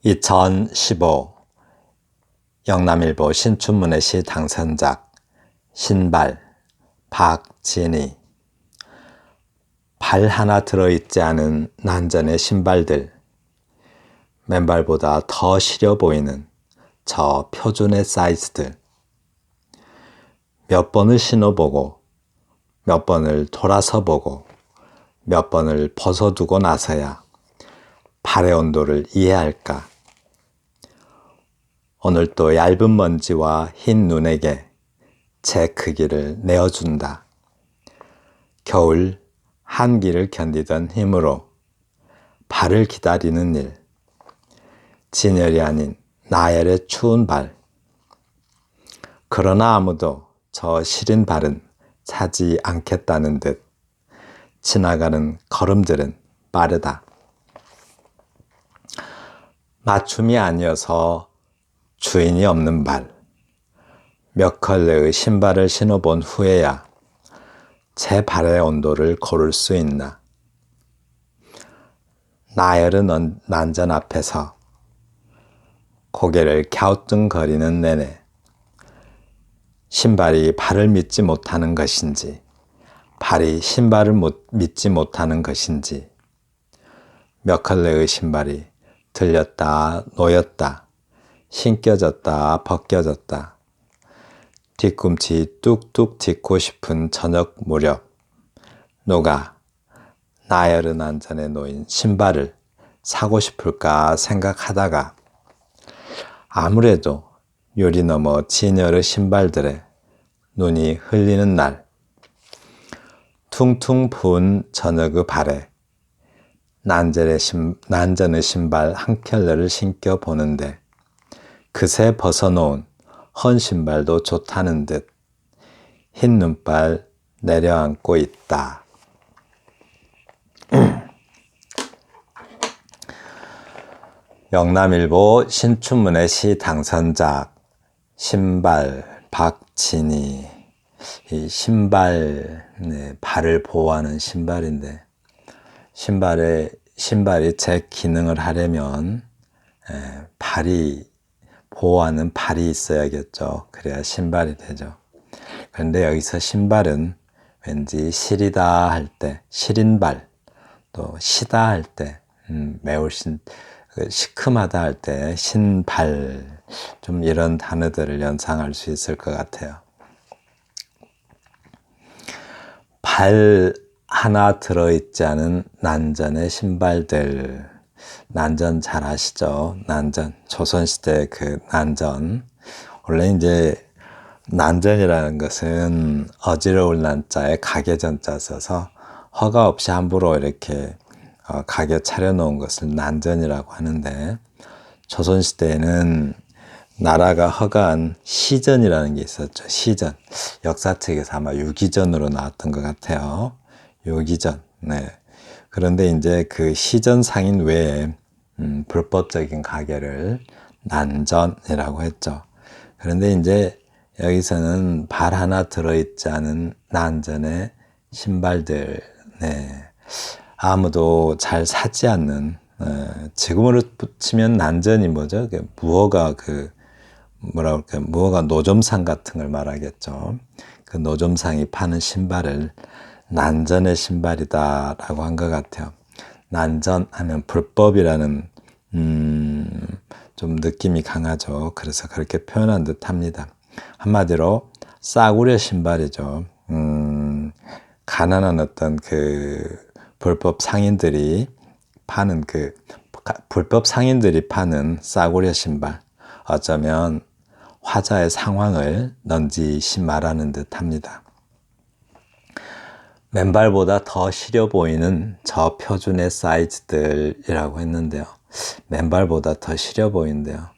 2015 영남일보 신춘문예 시 당선작 신발 박진희. 발 하나 들어있지 않은 난전의 신발들, 맨발보다 더 시려 보이는 저 표준의 사이즈들, 몇 번을 신어보고 몇 번을 돌아서 보고 몇 번을 벗어두고 나서야 발의 온도를 이해할까. 오늘 또 얇은 먼지와 흰 눈에게 제 크기를 내어준다. 겨울 한기를 견디던 힘으로 발을 기다리는 일, 진열이 아닌 나열의 추운 발. 그러나 아무도 저 시린 발은 사지 않겠다는 듯 지나가는 걸음들은 빠르다. 맞춤이 아니어서 주인이 없는 발. 몇 컬레의 신발을 신어본 후에야 제 발의 온도를 고를 수 있나. 나열은 난전 앞에서 고개를 갸우뚱거리는 내내 신발이 발을 믿지 못하는 것인지, 발이 신발을 믿지 못하는 것인지, 몇 컬레의 신발이 들렸다 놓였다, 신겨졌다 벗겨졌다, 뒤꿈치 뚝뚝 딛고 싶은 저녁 무렵 누가 나열은 안전에 놓인 신발을 사고 싶을까 생각하다가 아무래도 요리 넘어 진열의 신발들에 눈이 흘리는 날, 퉁퉁 부은 저녁의 발에 난전의 신발 한 켤레를 신겨 보는데 그새 벗어놓은 헌 신발도 좋다는 듯 흰 눈발 내려앉고 있다. 영남일보 신춘문예 시 당선작 신발 박진희. 이 신발, 발을 보호하는 신발인데 신발이 제 기능을 하려면 보호하는 발이 있어야겠죠. 그래야 신발이 되죠. 그런데 여기서 신발은 왠지 시리다 할 때, 시린 발, 또 시다 할 때, 매우 시큼하다 할 때 신발, 좀 이런 단어들을 연상할 수 있을 것 같아요. 발 하나 들어있지 않은 난전의 신발들. 난전 잘 아시죠? 난전, 조선시대 그 난전. 원래 이제 난전이라는 것은 어지러울 난자에 가게전자 써서 허가 없이 함부로 이렇게 가게 차려놓은 것을 난전이라고 하는데, 조선시대에는 나라가 허가한 시전이라는 게 있었죠. 시전. 역사책에서 아마 유기전으로 나왔던 것 같아요. 유기전. 네. 그런데 이제 그 시전 상인 외에 불법적인 가게를 난전이라고 했죠. 그런데 이제 여기서는 발 하나 들어있지 않은 난전의 신발들, 아무도 잘 사지 않는, 지금으로 치면 난전이 뭐죠? 무허가 무허가 노점상 같은 걸 말하겠죠. 그 노점상이 파는 신발을 난전의 신발이다 라고 한 것 같아요. 난전 하면 불법이라는 좀 느낌이 강하죠. 그래서 그렇게 표현한 듯 합니다. 한마디로 싸구려 신발이죠. 가난한 어떤 그 불법 상인들이 파는 싸구려 신발. 어쩌면 화자의 상황을 넌지시 말하는 듯 합니다. 맨발보다 더 시려 보이는 저 표준의 사이즈들이라고 했는데요. 맨발보다 더 시려 보이는데요.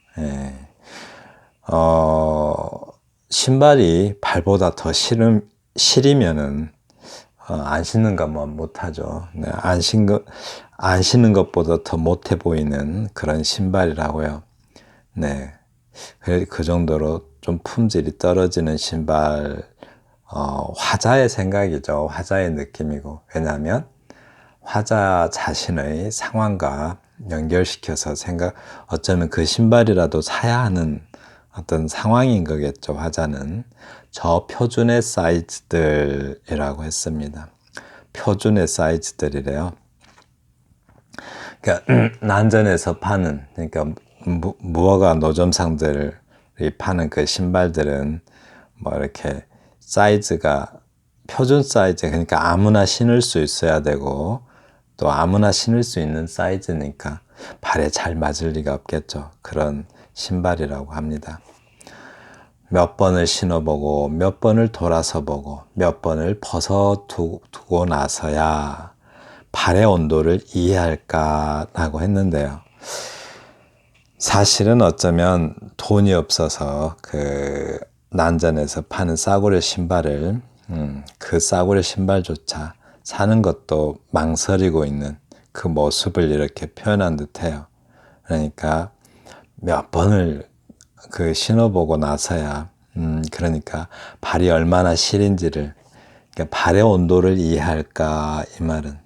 신발이 발보다 더 시리면은 안 신는 것만 못하죠. 안 신는 것보다 더 못해 보이는 그런 신발이라고요. 그 정도로 좀 품질이 떨어지는 신발, 화자의 생각이죠. 화자의 느낌이고. 왜냐하면 화자 자신의 상황과 연결시켜서 어쩌면 그 신발이라도 사야 하는 어떤 상황인 거겠죠. 화자는 저표준의 사이즈들이라고 했습니다. 표준의 사이즈들이래요. 그러니까 난전에서 파는, 그러니까 무허가 노점상들이 파는 그 신발들은 뭐 이렇게 사이즈가 표준 사이즈, 그러니까 아무나 신을 수 있어야 되고 또 아무나 신을 수 있는 사이즈니까 발에 잘 맞을 리가 없겠죠. 그런 신발이라고 합니다. 몇 번을 신어보고 몇 번을 돌아서 보고 몇 번을 벗어두고 나서야 발의 온도를 이해할까라고 했는데요. 사실은 어쩌면 돈이 없어서 그 난전에서 파는 싸구려 신발을 그 싸구려 신발조차 사는 것도 망설이고 있는 그 모습을 이렇게 표현한 듯해요. 그러니까 몇 번을 그 신어보고 나서야 그러니까 발이 얼마나 시린지를, 그러니까 발의 온도를 이해할까 이 말은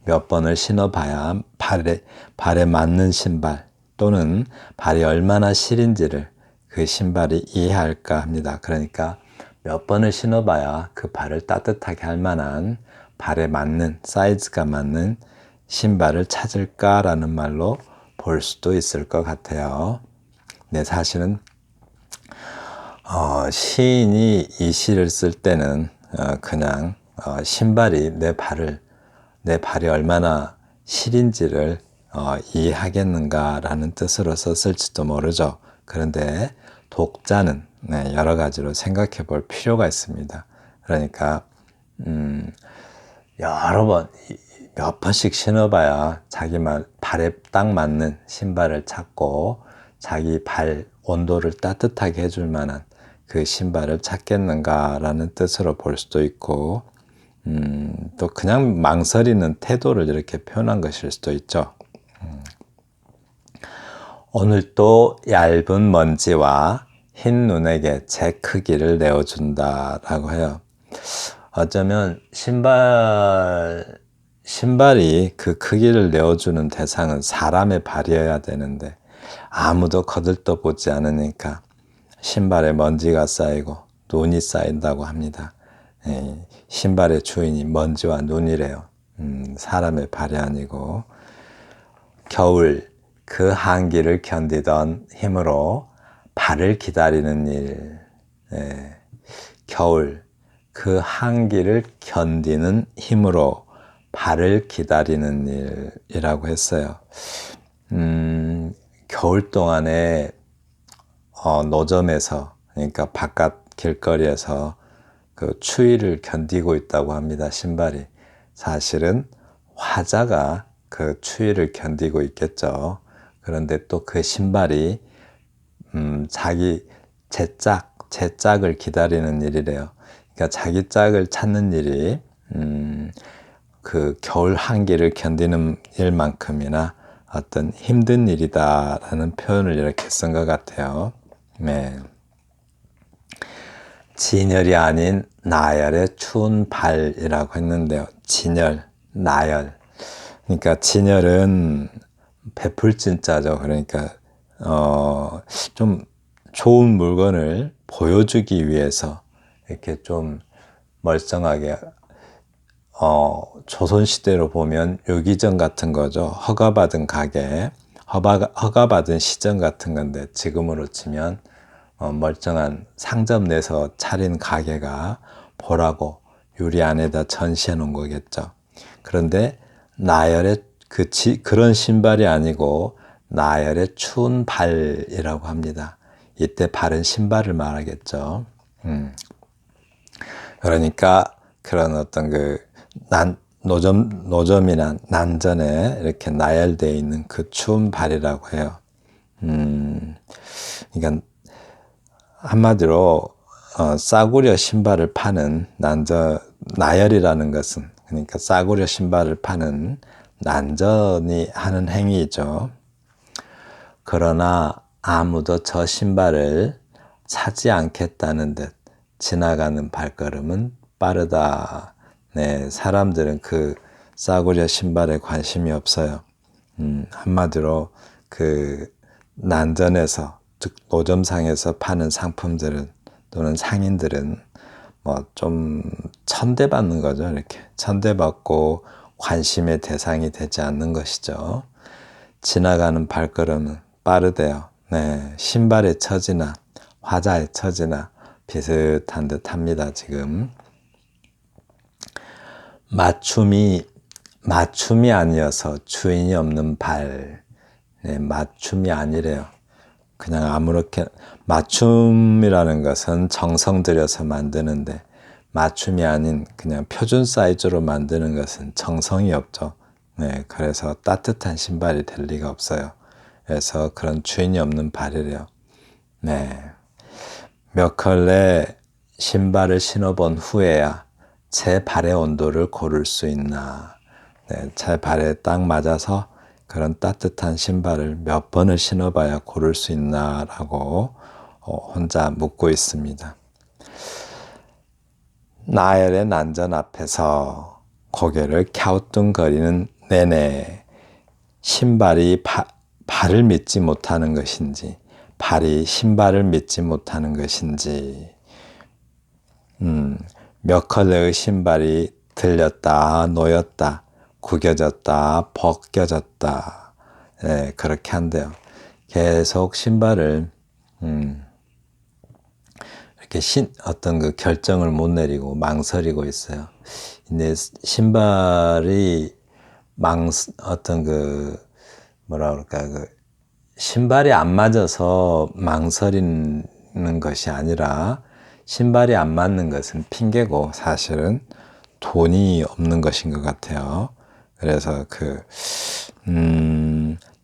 몇 번을 신어봐야 발에 맞는 신발 또는 발이 얼마나 시린지를 그 신발이 이해할까 합니다. 그러니까 몇 번을 신어봐야 그 발을 따뜻하게 할 만한 발에 맞는 사이즈가 맞는 신발을 찾을까라는 말로 볼 수도 있을 것 같아요. 네, 사실은 시인이 이 시를 쓸 때는 그냥 신발이 내 발이 얼마나 시린지를 이해하겠는가라는 뜻으로 썼을지도 모르죠. 그런데 독자는 여러 가지로 생각해 볼 필요가 있습니다. 그러니까 여러 번, 몇 번씩 신어봐야 자기 발에 딱 맞는 신발을 찾고 자기 발 온도를 따뜻하게 해줄 만한 그 신발을 찾겠는가라는 뜻으로 볼 수도 있고 또 그냥 망설이는 태도를 이렇게 표현한 것일 수도 있죠. 오늘도 얇은 먼지와 흰 눈에게 제 크기를 내어준다라고 해요. 어쩌면 신발이 그 크기를 내어주는 대상은 사람의 발이어야 되는데 아무도 거들떠보지 않으니까 신발에 먼지가 쌓이고 눈이 쌓인다고 합니다. 신발의 주인이 먼지와 눈이래요. 사람의 발이 아니고 겨울 그 한기를 견디던 힘으로 발을 기다리는 일. 겨울 그 한기를 견디는 힘으로 발을 기다리는 일이라고 했어요. 겨울 동안에 노점에서, 그러니까 바깥 길거리에서 그 추위를 견디고 있다고 합니다. 신발이. 사실은 화자가 그 추위를 견디고 있겠죠. 그런데 또 그 신발이 자기 제 짝을 기다리는 일이래요. 그러니까 자기 짝을 찾는 일이 그 겨울 한기를 견디는 일만큼이나 어떤 힘든 일이다라는 표현을 이렇게 쓴 것 같아요. 네. 진열이 아닌 나열의 추운 발이라고 했는데요. 진열, 나열. 그러니까 진열은 베풀진짜죠. 그러니까 좀 좋은 물건을 보여주기 위해서 이렇게 좀 멀쩡하게 조선시대로 보면 요기전 같은 거죠. 허가받은 가게, 허가받은 시전 같은 건데 지금으로 치면 멀쩡한 상점 내서 차린 가게가 보라고 유리 안에다 전시해 놓은 거겠죠. 그런데 나열의 그런 신발이 아니고 나열의 추운 발이라고 합니다. 이때 발은 신발을 말하겠죠. 그러니까 그런 어떤 노점이나 난전에 이렇게 나열되어 있는 그 추운 발이라고 해요. 그러니까 한마디로 싸구려 신발을 파는 나열이라는 것은, 그러니까 싸구려 신발을 파는 난전이 하는 행위이죠. 그러나 아무도 저 신발을 사지 않겠다는 듯 지나가는 발걸음은 빠르다. 네, 사람들은 그 싸구려 신발에 관심이 없어요. 한마디로 그 난전에서, 즉 노점상에서 파는 상품들은, 또는 상인들은 뭐 좀 천대받는 거죠. 이렇게 천대받고 관심의 대상이 되지 않는 것이죠. 지나가는 발걸음은 빠르대요. 네, 신발의 처지나 화자의 처지나 비슷한 듯 합니다. 지금 맞춤이 아니어서 주인이 없는 발. 네, 맞춤이 아니래요. 그냥 아무렇게. 맞춤이라는 것은 정성 들여서 만드는데, 맞춤이 아닌 그냥 표준 사이즈로 만드는 것은 정성이 없죠. 네, 그래서 따뜻한 신발이 될 리가 없어요. 그래서 그런 주인이 없는 발이래요. 네, 몇 컬레 신발을 신어본 후에야 제 발의 온도를 고를 수 있나. 네, 제 발에 딱 맞아서 그런 따뜻한 신발을 몇 번을 신어봐야 고를 수 있나라고 혼자 묻고 있습니다. 나열의 난전 앞에서 고개를 갸우뚱거리는 내내 신발이 발을 믿지 못하는 것인지, 발이 신발을 믿지 못하는 것인지, 몇 컬레의 신발이 들렸다 놓였다, 구겨졌다 벗겨졌다, 네, 그렇게 한대요. 계속 신발을 이렇게 어떤 그 결정을 못 내리고 망설이고 있어요. 근데 신발이 어떤 그 뭐라 그럴까, 그 신발이 안 맞아서 망설이는 것이 아니라, 신발이 안 맞는 것은 핑계고 사실은 돈이 없는 것인 것 같아요. 그래서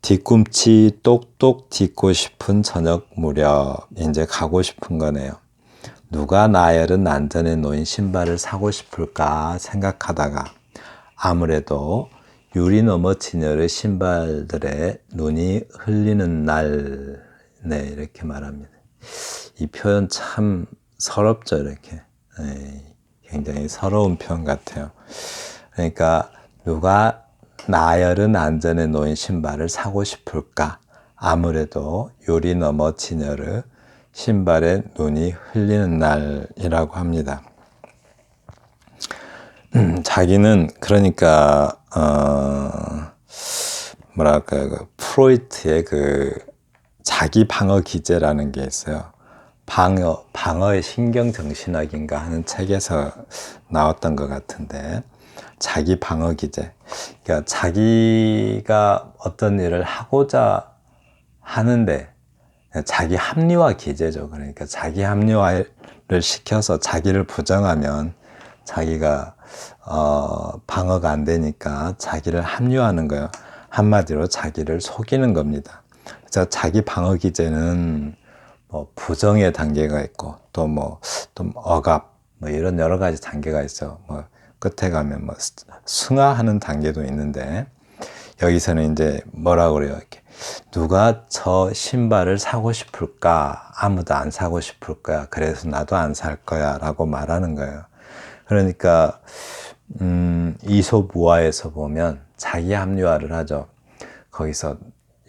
뒤꿈치 똑똑 딛고 싶은 저녁 무렵 이제 가고 싶은 거네요. 누가 나열은 난전에 놓인 신발을 사고 싶을까 생각하다가 아무래도 유리 너머 진열의 신발들의 눈이 흘리는 날. 네, 이렇게 말합니다. 이 표현 참 서럽죠, 이렇게. 네, 굉장히 서러운 표현 같아요. 그러니까 누가 나열은 안전에 놓인 신발을 사고 싶을까? 아무래도 유리 너머 진열의 신발에 눈이 흘리는 날이라고 합니다. 자기는 그러니까 뭐랄까요, 그 프로이트의 그 자기 방어 기제라는 게 있어요. 방어의 신경정신학인가 하는 책에서 나왔던 것 같은데, 자기 방어 기제. 그러니까 자기가 어떤 일을 하고자 하는데 자기 합리화 기제죠. 그러니까 자기 합리화를 시켜서 자기를 부정하면 자기가 방어가 안 되니까 자기를 합리화하는 거예요. 한마디로 자기를 속이는 겁니다. 그래서 자기 방어 기제는 뭐 부정의 단계가 있고, 또 억압, 이런 여러 가지 단계가 있어. 끝에 가면 승화하는 단계도 있는데, 여기서는 이제 뭐라고 그래요? 이렇게 누가 저 신발을 사고 싶을까? 아무도 안 사고 싶을 거야. 그래서 나도 안 살 거야. 라고 말하는 거예요. 그러니까 이솝우화에서 보면 자기 합리화를 하죠. 거기서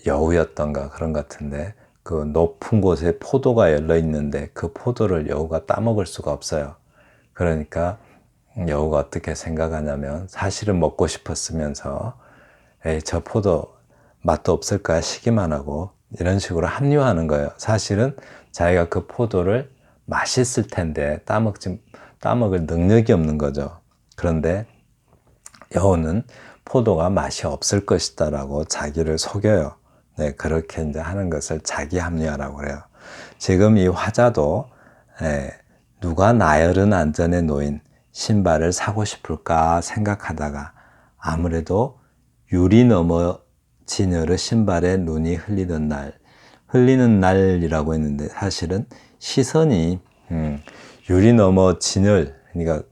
여우였던가 그런 것 같은데, 그 높은 곳에 포도가 열려 있는데 그 포도를 여우가 따먹을 수가 없어요. 그러니까 여우가 어떻게 생각하냐면, 사실은 먹고 싶었으면서 에이, 저 포도 맛도 없을 거야 시기만 하고, 이런 식으로 합리화하는 거예요. 사실은 자기가 그 포도를 맛있을 텐데 따먹을 능력이 없는 거죠. 그런데 여우는 포도가 맛이 없을 것이다 라고 자기를 속여요. 네, 그렇게 이제 하는 것을 자기 합리화라고 그래요. 지금 이 화자도 누가 나열은 안전에 놓인 신발을 사고 싶을까 생각하다가 아무래도 유리 너머 진열의 신발에 눈이 흘리는 날이라고 했는데, 사실은 시선이 유리 너머 진열, 그러니까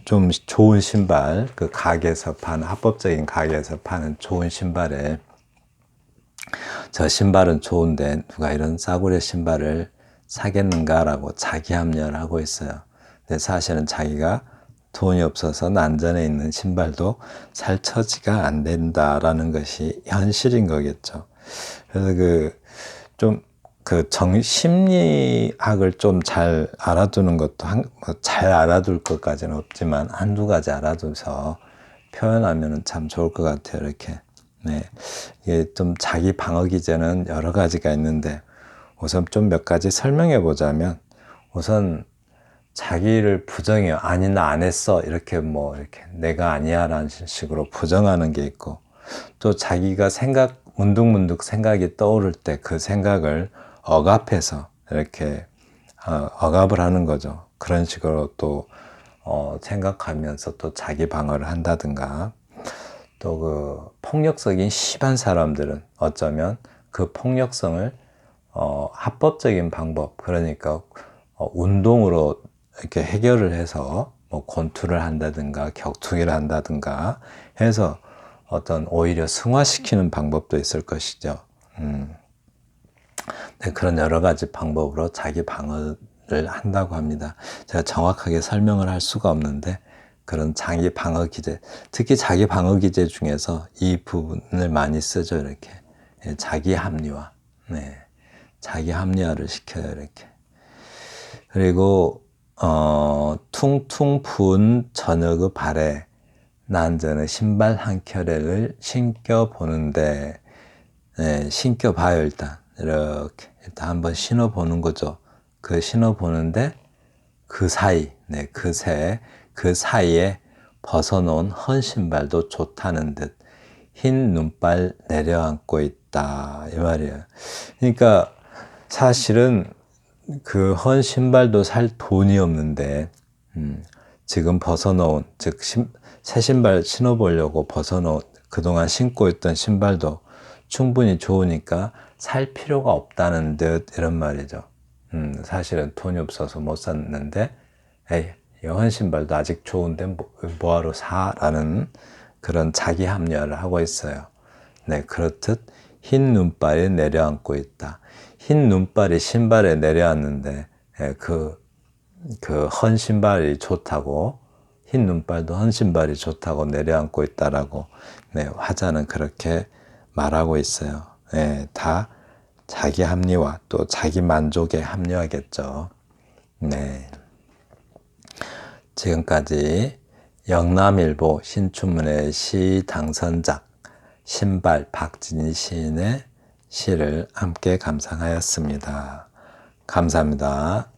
좀 좋은 신발, 그 가게에서 파는, 합법적인 가게에서 파는 좋은 신발에, 저 신발은 좋은데 누가 이런 싸구려 신발을 사겠는가라고 자기 합리화를 하고 있어요. 근데 사실은 자기가 돈이 없어서 난전에 있는 신발도 살 처지가 안 된다라는 것이 현실인 거겠죠. 그래서 심리학을 좀 잘 알아두는 것도 잘 알아둘 것까지는 없지만 한두 가지 알아둬서 표현하면 참 좋을 것 같아요. 이렇게. 네. 이게 좀 자기 방어 기제는 여러 가지가 있는데 우선 좀 몇 가지 설명해 보자면 우선 자기를 부정해요. 아니, 나 안 했어. 이렇게 내가 아니야 라는 식으로 부정하는 게 있고 또 자기가 문득문득 생각이 떠오를 때 그 생각을 억압해서 이렇게 억압을 하는 거죠. 그런 식으로 또 생각하면서 또 자기 방어를 한다든가 또 그 폭력성이 심한 사람들은 어쩌면 그 폭력성을 합법적인 방법 그러니까 운동으로 이렇게 해결을 해서 권투를 한다든가 격투기를 한다든가 해서 어떤 오히려 승화시키는 방법도 있을 것이죠. 네, 그런 여러 가지 방법으로 자기 방어를 한다고 합니다. 제가 정확하게 설명을 할 수가 없는데 그런 자기 방어 기제, 특히 자기 방어 기제 중에서 이 부분을 많이 쓰죠. 이렇게 자기 합리화, 네, 자기 합리화를 시켜요. 이렇게. 그리고 퉁퉁 부은 저녁의 발에 난전의 신발 한 켤레를 신겨 보는데, 네, 신겨 봐요. 일단 이렇게 일단 한번 신어 보는 거죠. 그 신어 보는데 그 사이, 네, 그 사이에 벗어놓은 헌 신발도 좋다는 듯 흰 눈발 내려앉고 있다 이 말이에요. 그러니까 사실은 그 헌 신발도 살 돈이 없는데 지금 벗어놓은 즉 새 신발 신어보려고 벗어놓은 그동안 신고 있던 신발도 충분히 좋으니까 살 필요가 없다는 듯 이런 말이죠. 사실은 돈이 없어서 못 샀는데 에이, 이 헌 신발도 아직 좋은데 뭐하러 사? 라는 그런 자기 합리화를 하고 있어요. 네, 그렇듯 흰 눈발이 내려앉고 있다. 흰 눈발이 신발에 내려앉는데 그 헌 신발이 좋다고 흰 눈발도 헌 신발이 좋다고 내려앉고 있다라고 네, 화자는 그렇게 말하고 있어요. 네, 다 자기 합리화 또 자기 만족에 합리화겠죠. 네. 지금까지 영남일보 신춘문예 시 당선작 신발 박진희 시인의 시를 함께 감상하였습니다. 감사합니다.